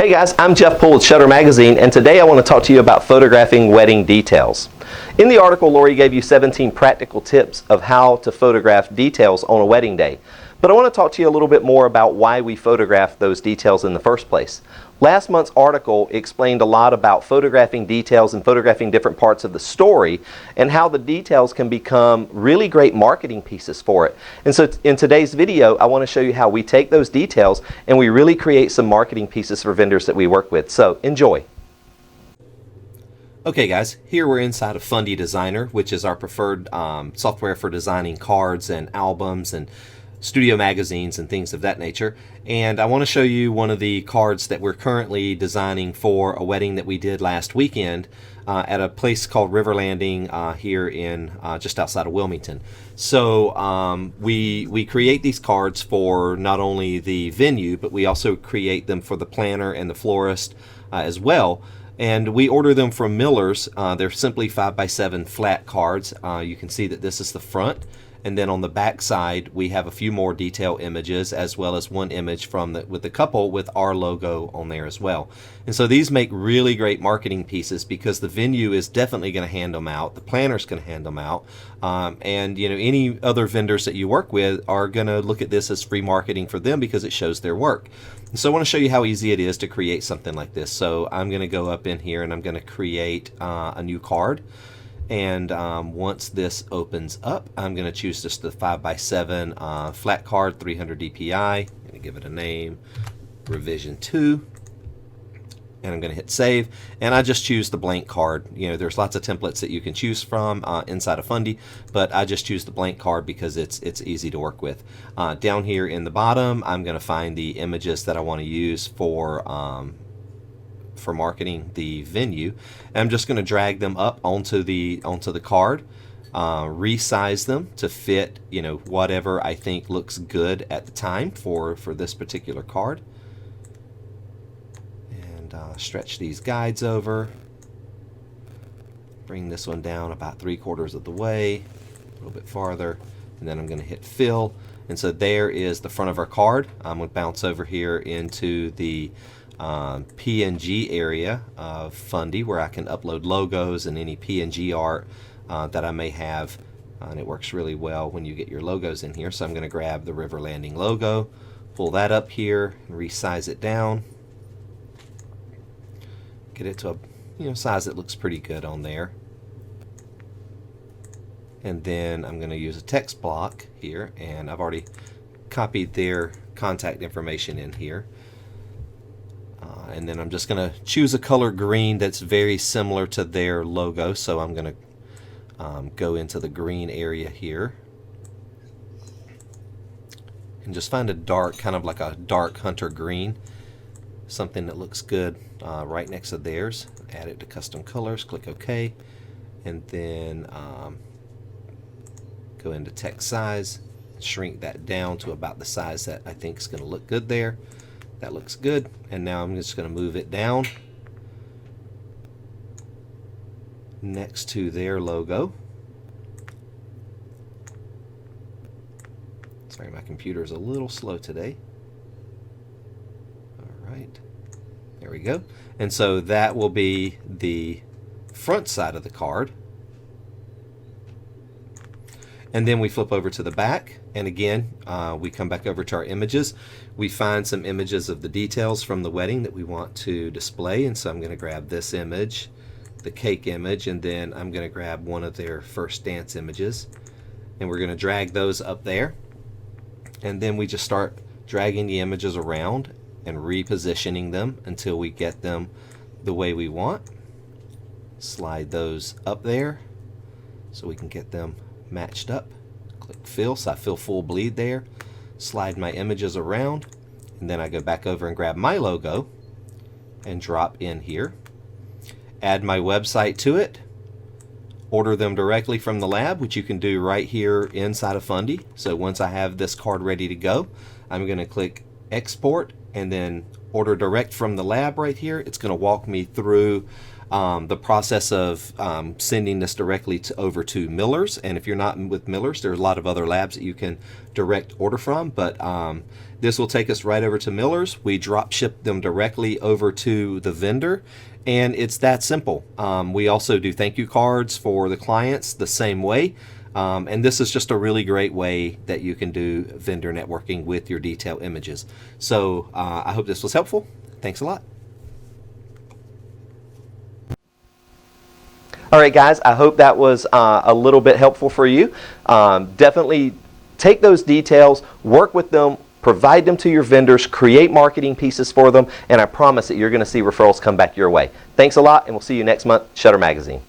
Hey guys, I'm Jeff Poole with Shutter Magazine, and today I want to talk to you about photographing wedding details. In the article, Lori gave you 17 practical tips of how to photograph details on a wedding day. But I want to talk to you a little bit more about why we photograph those details in the first place. Last month's article explained a lot about photographing details and photographing different parts of the story and how the details can become really great marketing pieces for it. And so in today's video, I want to show you how we take those details and we really create some marketing pieces for vendors that we work with. So enjoy. Okay guys, here we're inside of Fundy Designer, which is our preferred software for designing cards and albums and studio magazines and things of that nature. And I want to show you one of the cards that we're currently designing for a wedding that we did last weekend at a place called River Landing here in just outside of Wilmington. So we create these cards for not only the venue, but we also create them for the planner and the florist as well. And we order them from Miller's. They're simply 5x7 flat cards. You can see that this is the front. And then on the back side, we have a few more detail images, as well as one image with the couple with our logo on there as well. And so these make really great marketing pieces because the venue is definitely going to hand them out. The planner's going to hand them out. And you know, any other vendors that you work with are going to look at this as free marketing for them because it shows their work. And so I want to show you how easy it is to create something like this. So I'm going to go up in here and I'm going to create a new card. And once this opens up, I'm going to choose just the 5x7 flat card, 300 DPI. I'm going to give it a name, Revision 2. And I'm going to hit save. And I just choose the blank card. You know, there's lots of templates that you can choose from inside of Fundy, but I just choose the blank card because it's easy to work with. Down here in the bottom, I'm going to find the images that I want to use for marketing the venue. And I'm just going to drag them up onto the card, resize them to fit, you know, whatever I think looks good at the time for this particular card, and stretch these guides over, bring this one down about 3/4 of the way, a little bit farther, and then I'm going to hit fill. And so there is the front of our card. I'm going to bounce over here into the PNG area of Fundy where I can upload logos and any PNG art that I may have, and it works really well when you get your logos in here. So I'm going to grab the River Landing logo, pull that up here, and resize it down, get it to a size that looks pretty good on there. And then I'm going to use a text block here, and I've already copied their contact information in here. And then I'm just going to choose a color green that's very similar to their logo. So I'm going to go into the green area here and just find a dark, kind of like a dark hunter green, something that looks good right next to theirs. Add it to custom colors, click OK, and then go into text size, shrink that down to about the size that I think is going to look good there. That looks good. And now I'm just going to move it down next to their logo. Sorry, my computer is a little slow today. All right, there we go. And so that will be the front side of the card. And then we flip over to the back, and again we come back over to our images. We find some images of the details from the wedding that we want to display, and so I'm going to grab this image, the cake image, and then I'm going to grab one of their first dance images, and we're going to drag those up there. And then we just start dragging the images around and repositioning them until we get them the way we want. Slide those up there so we can get them matched up. Click fill, so I fill full bleed there. Slide my images around, and then I go back over and grab my logo and drop in here. Add my website to it. Order them directly from the lab, which you can do right here inside of Fundy. So once I have this card ready to go, I'm going to click export and then order direct from the lab right here. It's going to walk me through the process of sending this directly over to Miller's. And if you're not with Miller's, there's a lot of other labs that you can direct order from, but this will take us right over to Miller's. We drop ship them directly over to the vendor, and it's that simple. We also do thank you cards for the clients the same way. And this is just a really great way that you can do vendor networking with your detail images. So I hope this was helpful. Thanks a lot. All right, guys, I hope that was a little bit helpful for you. Definitely take those details, work with them, provide them to your vendors, create marketing pieces for them, and I promise that you're going to see referrals come back your way. Thanks a lot, and we'll see you next month. Shutter Magazine.